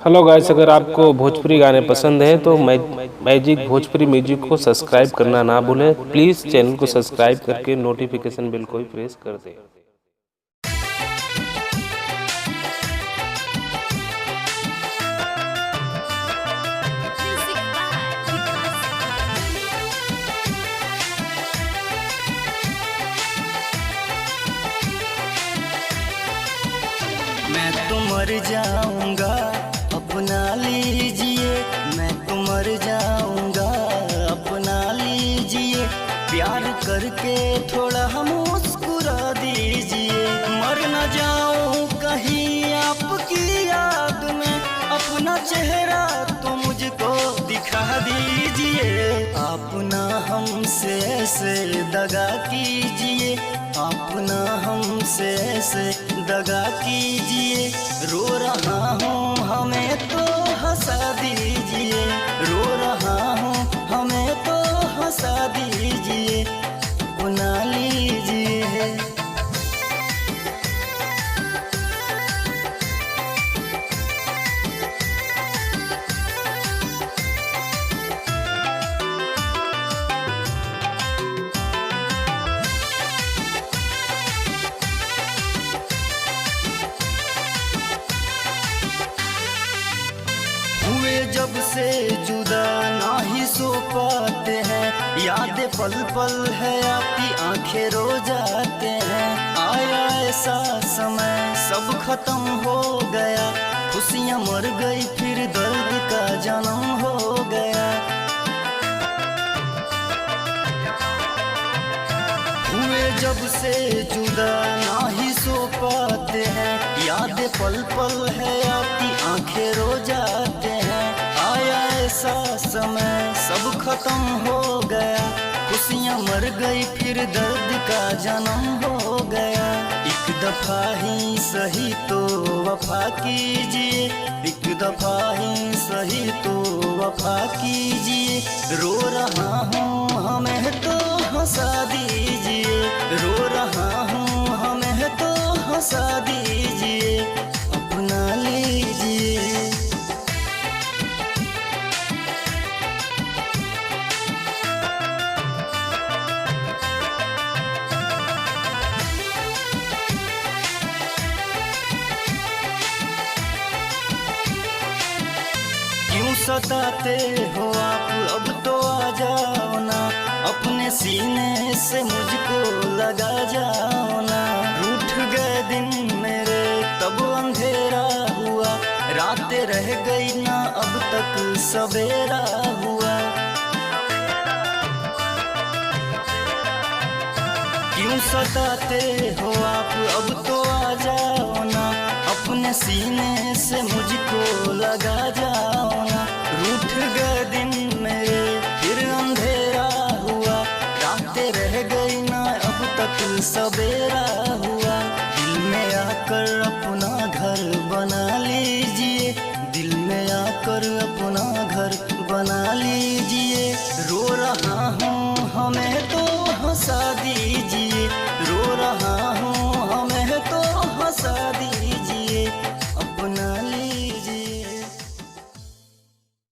Hello guys, अगर आपको भोजपुरी गाने पसंद हैं तो मैजिक भोजपुरी म्यूजिक को सब्सक्राइब करना ना भूलें। प्लीज़ चैनल को सब्सक्राइब करके नोटिफिकेशन बेल को भी प्रेस कर दें। मैं तो मर जाऊंगा अपना लीजिए, मैं तो मर जाऊंगा अपना लीजिए, प्यार करके थोड़ा हम मुस्कुरा दीजिए। मर न जाऊं कहीं आपकी याद में, अपना चेहरा तो मुझको दिखा दीजिए। आप ना हमसे ऐसे दगा कीजिए, आप ना हमसे ऐसे दगा कीजिए। रो रहा हूँ हमें तो हंसा दीजिए, रो रहा हूँ हमें तो हंसा दीजिए, अपना लीजिए। हुए जब से जुदा ना ही सो पाते हैं, यादें पल पल है आपकी आंखें रो जाते हैं। आया ऐसा समय सब खत्म हो गया, खुशियां मर गई फिर दर्द का जन्म हो गया। हुए जब से जुदा ना ही सो पाते हैं, यादें पल पल है आपकी आंखें रो जाते हैं। आया ऐसा समय सब खत्म हो गया, खुशियां मर गई फिर दर्द का जन्म हो गया। एक दफा ही सही तो वफा कीजिए, एक दफा ही सही तो वफा कीजिए। रो रहा हूँ हमें तो हंसा दीजिए, रो रहा हूँ हमें तो हंसा दीजिए, अपना लीजिए। क्यों सताते हो आप, अब तो आ जाओ ना, अपने सीने से मुझको लगा जाओ ना। रूठ गए दिन मेरे तब अंधेरा हुआ, रातें रह गई ना अब तक सवेरा हुआ। क्यों सताते हो आप, अब तो आ जाओ ना, अपने सीने से मुझको लगा जाओ ना। रूठ गए दिन मेरे फिर अंधेरा हुआ, रातें रह गई ना अब तक सवेरा हुआ। दिल में आकर